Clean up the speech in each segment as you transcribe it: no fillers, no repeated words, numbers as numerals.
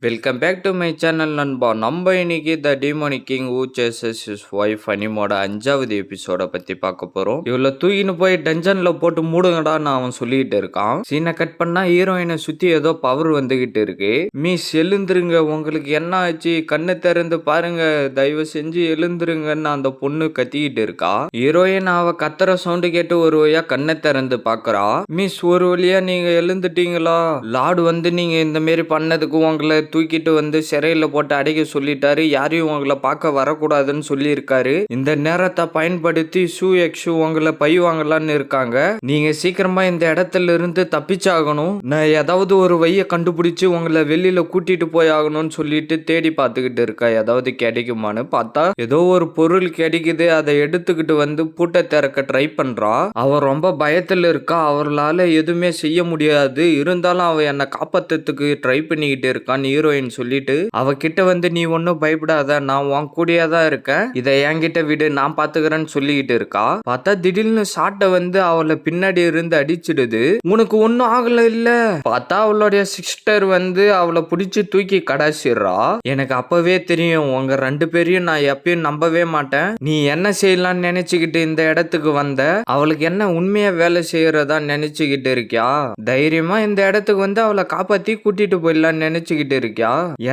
Welcome back to my channel நண்பா. நம்ம இன்னைக்கு the demonic king who chases his wife அனிமோட 5வது எபிசோட பத்தி பார்க்க போறோம். இவ்வளோ தூக்கின்னு போய் டஞ்சன்ல போட்டு மூடுங்கடான்னு அவன் சொல்லிட்டு இருக்கான். சீனை கட் பண்ணா ஹீரோயினை சுத்தி ஏதோ பவர் வந்துகிட்டு இருக்கு. மீஸ் எழுந்துருங்க, உங்களுக்கு என்ன ஆச்சு, கண்ணு திறந்து பாருங்க, தயவு செஞ்சு எழுந்துருங்கன்னு அந்த பொண்ணு கத்திக்கிட்டு இருக்கா. ஹீரோயின் அவ கத்துற சவுண்டு கேட்டு ஒரு வழியா கண்ணை திறந்து பாக்குறா. மீஸ் ஒரு வழியா நீங்க எழுந்துட்டீங்களா? லார்டு வந்து நீங்க இந்த மாரி பண்ணதுக்கு உங்களை தூக்கிட்டு வந்து சிறையில போட்டு அடைக்க சொல்லிட்டாரு, யாரையும் உங்களை பார்க்க வரக்கூடாதுன்னு சொல்லியிருக்காரு. இந்த நேரத்தை பயன்படுத்தி ஷூ எக்ஷு உங்களை பை வாங்கலான்னு இருக்காங்க. நீங்க சீக்கிரமா இந்த இடத்துல இருந்து தப்பிச்சாகணும். நான் ஏதாவது ஒரு வழியை கண்டுபிடிச்சு உங்களை வெளியில கூட்டிட்டு போய் ஆகணும்னு சொல்லிட்டு தேடி பார்த்துக்கிட்டு இருக்கா. ஏதாவது கிடைக்குமான்னு பார்த்தா ஏதோ ஒரு பொருள் கிடைக்குது. அதை எடுத்துக்கிட்டு வந்து பூட்டை திறக்க ட்ரை பண்றா. அவ ரொம்ப பயத்துல இருக்கா. அவர்களால எதுவுமே செய்ய முடியாது. இருந்தாலும் அவ என்னை காப்பாத்துறதுக்கு ட்ரை பண்ணிக்கிட்டு இருக்கான் ஹீரோயின் சொல்லிட்டு அவகிட்ட வந்து நீ ஒன்னும் பயப்படாத, நான் உன் கூடயே தான் இருக்கேன், இதை என்கிட்ட விடு, நான் பாத்துக்கிறேன்னு சொல்லிக்கிட்டு இருக்கா. பார்த்தா திடீர்னு சாட்டை வந்து அவளை பின்னாடி இருந்து அடிச்சிடுது. உனக்கு ஒன்னும் ஆகல இல்ல? பார்த்தா அவளுடைய சிஸ்டர் வந்து அவளை பிடிச்சி தூக்கி கடாசிடுறா. எனக்கு அப்பவே தெரியும் உங்க 2 பேரையும் நான் எப்பயும் நம்பவே மாட்டேன். நீ என்ன செய்யலாம்னு நினைச்சுக்கிட்டு இந்த இடத்துக்கு வந்த? அவளுக்கு என்ன உண்மையா வேலை செய்யறதா நினைச்சுக்கிட்டு இருக்கியா? தைரியமா இந்த இடத்துக்கு வந்து அவளை காப்பாத்தி கூட்டிட்டு போயிடலான்னு நினைச்சுக்கிட்டு இருக்கியா?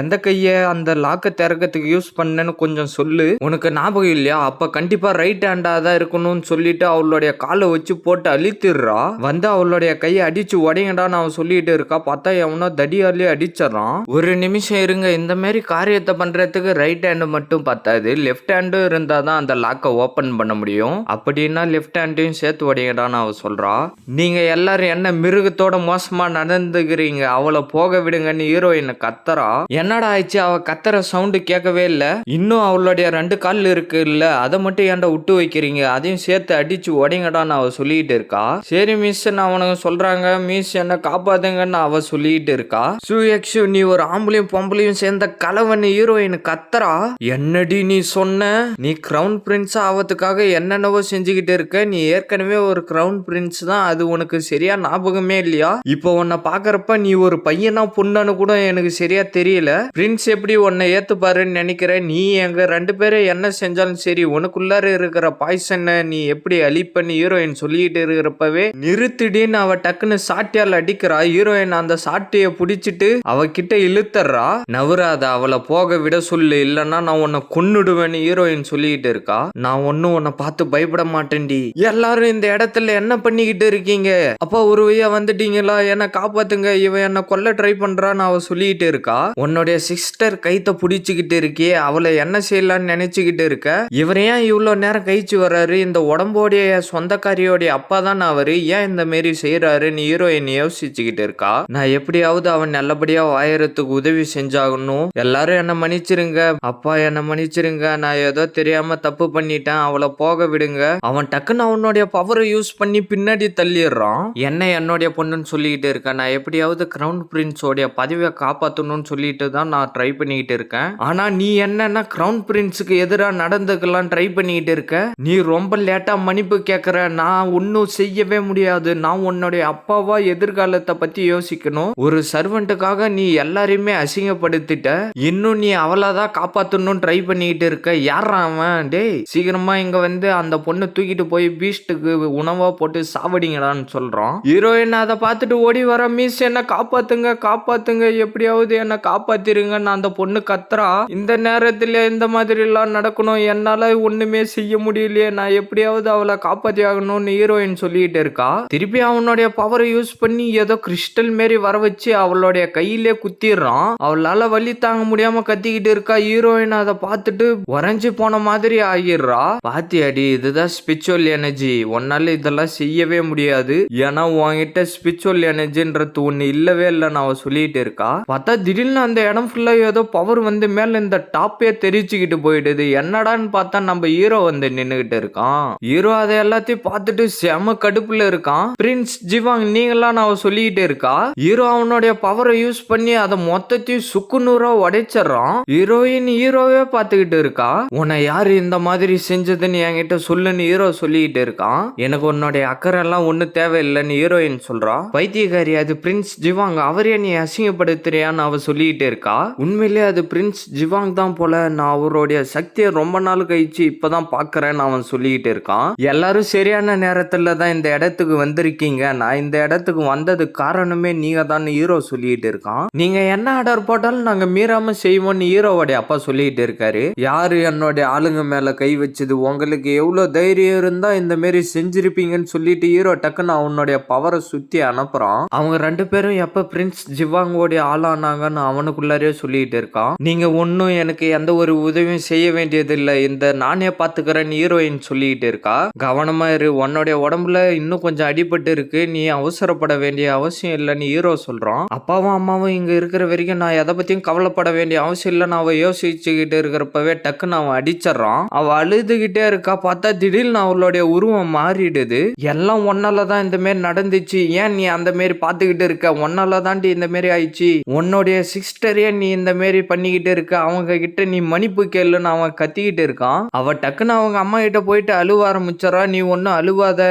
எந்த கைய அந்த லாக்க திறக்கிறதுக்கு யூஸ் பண்ணேன்னு கொஞ்சம் சொல்லு. உனக்கு ஞாபகம் இல்லையா? அப்ப கண்டிப்பா ரைட் ஹேண்டா தான் இருக்கணும்னு சொல்லிட்டு அவளுடைய காலை வச்சு போட்டு அழித்திடுறா. வந்து அவளுடைய கையை அடிச்சு உடையடான்னு அவன் சொல்லிட்டு இருக்கா. பார்த்தா எவனோ தடியாலே அடிச்சிடறான். ஒரு நிமிஷம் இருங்க, இந்த மாதிரி காரியத்தை பண்றதுக்கு ரைட் ஹேண்டு மட்டும் பத்தாது, லெஃப்ட் ஹேண்டும் இருந்தாதான் அந்த லாக்கை ஓபன் பண்ண முடியும். அப்படின்னா லெஃப்ட் ஹேண்டையும் சேர்த்து உடையடான்னு அவ சொல்றா. நீங்க எல்லாரும் என்ன மிருகத்தோட மோசமா நடந்துக்கிறீங்க, அவளை போக விடுங்கன்னு ஹீரோயின் கத்தரா. என்னடா ஆயிடுச்சு? அவ கத்தர சவுண்டு கேட்கவே இல்ல. இன்னும் அவளுடைய 2 கால் இருக்கு இல்ல, அதை மட்டும் ஏன்டா விட்டு வைக்கிறீங்க, அதையும் சேர்த்து அடிச்சு உடைங்கடான்னு அவ சொல்லிட்டு இருக்கா. சரி மிஸ், நான் அவனுக்கு சொல்றாங்க, மிஸ் என்ன காப்பாத்துங்கன்னு அவ சொல்லிட்டு இருக்கா. சுயக்ஷு, நீ ஒரு ஆம்பளையும் பொம்பளையும் சேர்ந்த கலவன்னு ஹீரோயின் கத்தரா. என்னடி நீ சொன்ன? நீ கிரவுன் பிரின்ஸ் ஆவதுக்காக என்னென்னவோ செஞ்சுக்கிட்டு இருக்க. நீ ஏற்கனவே ஒரு கிரவுன் பிரின்ஸ் தான், அது உனக்கு சரியா ஞாபகமே இல்லையா? இப்போ உன்னை பாக்குறப்ப நீ ஒரு பையனா பொண்ணான்னு கூட எனக்கு சரியா தெரியல. பிரின்ஸ் எப்படி உன்னை ஏத்துப்பாருன்னு நினைக்கிறேன். நீ எங்க 2 பேரை என்ன செஞ்சாலும் சரி, உனக்குள்ளார இருக்கிற பாய்சனை நீ எப்படி அழிப்பன்னு ஹீரோயின் சொல்லிட்டு இருக்கிறப்பவே நிறுத்திடின்னு அவ டக்குன்னு சாட்டியால் அடிக்கிறா. ஹீரோயின் அந்த சாட்டிய பிடிச்சிட்டு அவகிட்ட இழுத்துறா. நவராத, அவளை போக விட சொல்லு, இல்லன்னா நான் உன்னை கொன்னுடுவேன்னு ஹீரோயின் சொல்லிட்டு இருக்கா. நான் ஒன்னும் உன்னை பார்த்து பயப்பட மாட்டேன்டி. எல்லாரும் இந்த இடத்துல என்ன பண்ணிக்கிட்டு இருக்கீங்க? அப்பா ஒரு வழியா வந்துட்டீங்களா? என்ன காப்பாத்துங்க, இவன் என்ன கொல்ல ட்ரை பண்றான்னு அவ சொல்லிட்டு இருக்கா. உன்னுடைய சிஸ்டர் கைத்த புடிச்சுக்கிட்டு இருக்கே, அவளை என்ன செய்யலான்னு நினைச்சுக்கிட்டு இருக்க. இவர் ஏன் இவ்வளவு நேரம் கழிச்சு வர்றாரு? இந்த உடம்போடைய சொந்தக்காரியோடைய அப்பா தான் அவரு, ஏன் இந்த மாரி செய்யறாருன்னு ஹீரோயின் யோசிச்சுக்கிட்டு இருக்கா. நான் எப்படியாவது அவன் நல்லபடியா வாயறதுக்கு உதவி செஞ்சாகணும். எல்லாரும் என்ன மன்னிச்சிருங்க, அப்பா என்ன மன்னிச்சிருங்க, நான் ஏதோ தெரியாம தப்பு பண்ணிட்டேன், அவளை போக விடுங்க. அவன் டக்குன்னு அவனுடைய பவரை யூஸ் பண்ணி பின்னாடி தள்ளிடுறான். என்னுடைய பொண்ணுன்னு சொல்லிக்கிட்டு இருக்கேன். நான் எப்படியாவது கிரவுன் பிரின்ஸோடைய பதவியை காப்பாற்றணும்னு சொல்லிட்டு தான் நான் ட்ரை பண்ணிக்கிட்டு இருக்கேன். ஆனா நீ என்னன்னா கிரவுன் பிரின்ஸுக்கு எதிராக நடந்துக்கலாம் ட்ரை பண்ணிக்கிட்டு இருக்க. நீ ரொம்ப லேட்டா மன்னிப்பு கேட்கற. நான் ஒன்னும் செய்யவே முடியாது. நான் உன்னுடைய அப்பாவா எதிர்காலத்தை பத்தி யோசிக்கணும். ஒரு சர்வெண்ட்டுக்காக நீ எல்லாரையுமே அசிங்கப்படுத்திட்ட. இன்னும் நீ அவளாதான் காப்பாற்றணும்னு ட்ரை பண்ணிக்கிட்டு இருக்க. யாரா அவன்? டேய், சீக்கிரமா இங்க வந்து அந்த பொண்ணு தூக்கிட்டு போய் பீஸ்டுக்கு உணவா போட்டு சாவடிங்கடான்னு சொல்றான். ஹீரோயின் அதை பார்த்துட்டு ஓடி வர. மிஸ் என்ன காப்பாத்துங்க, காப்பாத்துங்க, எப்படியாவது என்ன காப்பாத்திருங்கன்னு அந்த பொண்ணு கத்துறா. இந்த நேரத்துல இந்த மாதிரி எல்லாம் நடக்கணும், என்னால ஒண்ணுமே செய்ய முடியலையே, நான் எப்படியாவது அவளை காப்பாத்தி ஆகணும்னு ஹீரோயின் சொல்லிட்டு இருக்கா. திருப்பி அவனுடைய பவரை யூஸ் பண்ணி ஏதோ கிறிஸ்டல் மாரி வர வச்சு அவளுடைய கையிலே குத்திடுறான். அவளால வலி தாங்க முடியாம கத்திக்கிட்டு இருக்கா. ஹீரோயின் அதை பார்த்துட்டு உறைஞ்சு போன மாதிரி ஆகிடுறா. பாத்தியாடி, இதுதான் ஸ்பிரிச்சுவல் எனர்ஜி, உன்னால இதெல்லாம் செய்யவே முடியாது, ஏன்னா உன்கிட்ட ஸ்பிரிச்சுவல் எனர்ஜின்றது ஒண்ணு இல்லவே இல்லைன்னு அவ சொல்லிட்டு இருக்கா. பார்த்தா திடீர்னு அந்த இடம் ஃபுல்லா ஏதோ பவர் வந்து மேல இந்த டாப்பே தெரிச்சுக்கிட்டு போயிடுது. என்னடான்னு பார்த்தா நம்ம ஹீரோ வந்து நின்னுகிட்டு இருக்கான். ஹீரோ அதை எல்லாத்தையும் பார்த்துட்டு செம கடுப்புல இருக்கான். பிரின்ஸ் ஜிவாங் நீங்களாம் அவ சொல்லிட்டு இருக்கா. ஹீரோ அவனுடைய பவரை யூஸ் பண்ணி அதை மொத்தத்தையும் சுக்குநூறா உடைச்சிடறான். ஹீரோயின் ஹீரோவே பார்த்துக்கிட்டு இருக்கா. உன்னை யாரு இந்த மாதிரி செஞ்சதுன்னு என்கிட்ட சொல்லுன்னு ஹீரோ சொல்லிட்டு இருக்கான். எனக்கு உன்னுடைய அக்கறை எல்லாம் ஒண்ணு தேவையில்லைன்னு ஹீரோயின் சொல்றா. பைத்தியக்காரி, அது பிரின்ஸ் ஜிவாங், அவரே நீ அசிங்கப்படுத்துறியான்னு அவ அவ சொல்லிக்கிட்டே இருக்கா. உண்மையிலேயே அது பிரின்ஸ் ஜிவாங் தான் போல, நான் அவருடைய சக்தியை ரொம்ப நாள் கழிச்சு இப்பதான் பாக்குறேன்னு அவன் சொல்லிக்கிட்டு இருக்கான். எல்லாரும் சரியான நேரத்துல தான் இந்த இடத்துக்கு வந்திருக்கீங்க, நான் இந்த இடத்துக்கு வந்ததுக்கு காரணமே நீங்க தான் ஹீரோ சொல்லிட்டு இருக்கான். நீங்க என்ன ஆர்டர் போட்டாலும் நாங்க மீறாம செய்வோம்னு ஹீரோவோட அப்பா சொல்லிட்டு இருக்காரு. யாரு என்னோட ஆளுங்க மேல கை வச்சது, உங்களுக்கு எவ்வளவு தைரியம் இருந்தா இந்த மாதிரி செஞ்சிருப்பீங்கன்னு சொல்லிட்டு ஹீரோ டக்குன்னு அவனுடைய பவரை சுத்தி அனுப்புறான். அவங்க 2 பேரும் எப்ப பிரின்ஸ் ஜிவாங்கோடைய ஆளானாங்கன்னு அவனுக்குள்ளாரே சொல்லிட்டு இருக்கான். நீங்க ஒன்னும் எனக்கு எந்த ஒரு உதவியும் செய்ய வேண்டியது இல்ல, இந்த நானே பாத்துக்கிறேன்னு ஹீரோயின் சொல்லிட்டு இருக்கா. கவனமா இரு, உன்னுடைய உடம்புல இன்னும் கொஞ்சம் அடிபட்டு இருக்கு, நீ அவசரப்பட வேண்டிய அவசியம் இல்லைன்னு ஹீரோ சொல்றான். அப்பாவும் அம்மாவும் இங்க இருக்கிற வரைக்கும் நான் எதை பத்தியும் கவலைப்பட வேண்டிய அவசியம் இல்லைன்னு அவ யோசிச்சுக்கிட்டு இருக்கிறப்பவே டக்குன்னு அவன் அடிச்சிடறான். அவ அழுதுகிட்டே இருக்கா. பார்த்தா திடீர்னு அவளுடைய உருவம் மாறிடுது. எல்லாம் ஒன்னாலதான் இந்த மாதிரி நடந்துச்சு, ஏன் நீ அந்த மாதிரி பாத்துக்கிட்டு இருக்க, ஒன்னால தாண்டி இந்த மாதிரி ஆயிடுச்சு, உன்னுடைய சிஸ்டரே நீ இந்த மாதிரி பண்ணிக்கிட்டு இருக்க, அவங்க கிட்ட நீ மன்னிப்பு கேளுன்னு அவன் கத்திக்கிட்டு இருக்கான். அவ டக்குன்னு அவங்க அம்மா கிட்ட போயிட்டு அழுவ ஆரம்பிச்சறா. நீ ஒன்னும் அழுவாத,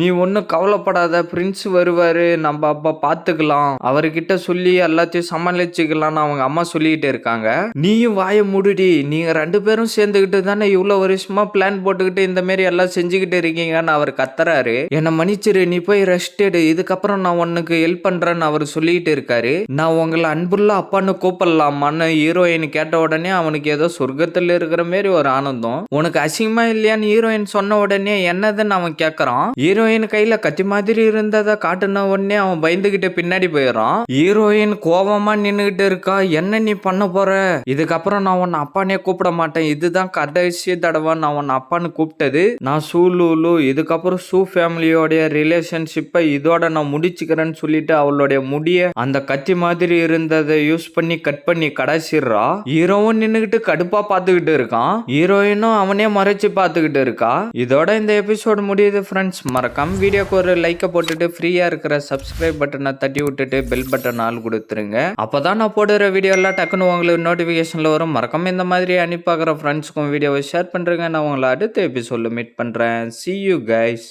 நீ ஒன்னும் கவலைப்படாத, பிரின்ஸ் வருவாரு, நம்ம அப்பா பாத்துக்கலாம், அவர்கிட்ட சொல்லி எல்லாத்தையும் சமாளிச்சுக்கலாம்னு அவங்க அம்மா சொல்லிக்கிட்டு இருக்காங்க. நீயும் வாய மூடுடி, நீங்க 2 பேரும் சேர்ந்துகிட்டு தானே இவ்வளவு வருஷமா பிளான் போட்டுக்கிட்டு இந்த மாதிரி எல்லாம் செஞ்சுக்கிட்டு இருக்கீங்கன்னு அவர் கத்துறாரு. என்ன மன்னிச்சிரு, நீ போய் ரெஸ்ட் எடு, இதுக்கப்புறம் நான் உனக்கு ஹெல்ப் பண்றேன்னு அவர் சொல்லிட்டு இருக்காரு. நான் உங்களை அன்புள்ள அப்பான்னு கூப்பிடலாமான்னு ஹீரோயின் கேட்ட உடனே அவனுக்கு ஏதோ சொர்க்கத்துல இருக்கிற மாதிரி ஒரு ஆனந்தம். உனக்கு அசிங்கமா இல்லையான்னு ஹீரோயின் சொன்ன உடனே என்னதுன்னு அவன் கேட்கறான். ஹீரோயின் கையில கத்தி மாதிரி இருந்ததை காட்டுன உடனே அவன் பயந்துகிட்டு பின்னாடி போயிடறான். ஹீரோயின் கோபமா நின்னுகிட்டு இருக்கா. என்ன நீ பண்ண போற, இதுக்கப்புறம் நான் உன்னை அப்பானே கூப்பிட மாட்டேன், இதுதான் கடைசி தடவை நான் உன்னை அப்பான்னு கூப்பிட்டது, நான் சூலூலு, இதுக்கப்புறம் சூ ஃபேமிலியோடைய ரிலேஷன்ஷிப்பை இதோட நான் முடிச்சுக்கிறேன்னு சொல்லிட்டு அவளுடைய முடிய அந்த கத்தி மாதிரி இருந்ததை யூஸ் பண்ணி கட் பண்ணி கடைசிடுறா. ஹீரோவும் நின்னுகிட்டு கடுப்பா பாத்துக்கிட்டு இருக்கான். ஹீரோயினும் அவனே மறைச்சு பாத்துக்கிட்டு இருக்கா. இதோட இந்த எபிசோட் முடியுது ஃப்ரெண்ட்ஸ். மறக்காம வீடியோக்கு ஒரு லைக்கை போட்டுட்டு ஃப்ரீயா இருக்கிற சப்ஸ்கிரைப் பட்டனை தட்டி விட்டுட்டு பெல் பட்டன் ஆல் கொடுத்துருங்க. அப்பதான் நான் போடுற வீடியோ எல்லாம் டக்குன்னு உங்களுக்கு நோட்டிபிகேஷன்ல வரும். மறக்காம இந்த மாதிரி அனுப்பி பார்க்குற ஃப்ரெண்ட்ஸ்க்கும் வீடியோவை ஷேர் பண்றேங்க. நான் உங்களை அடுத்த எபிசோட்ல மீட் பண்றேன். See you guys.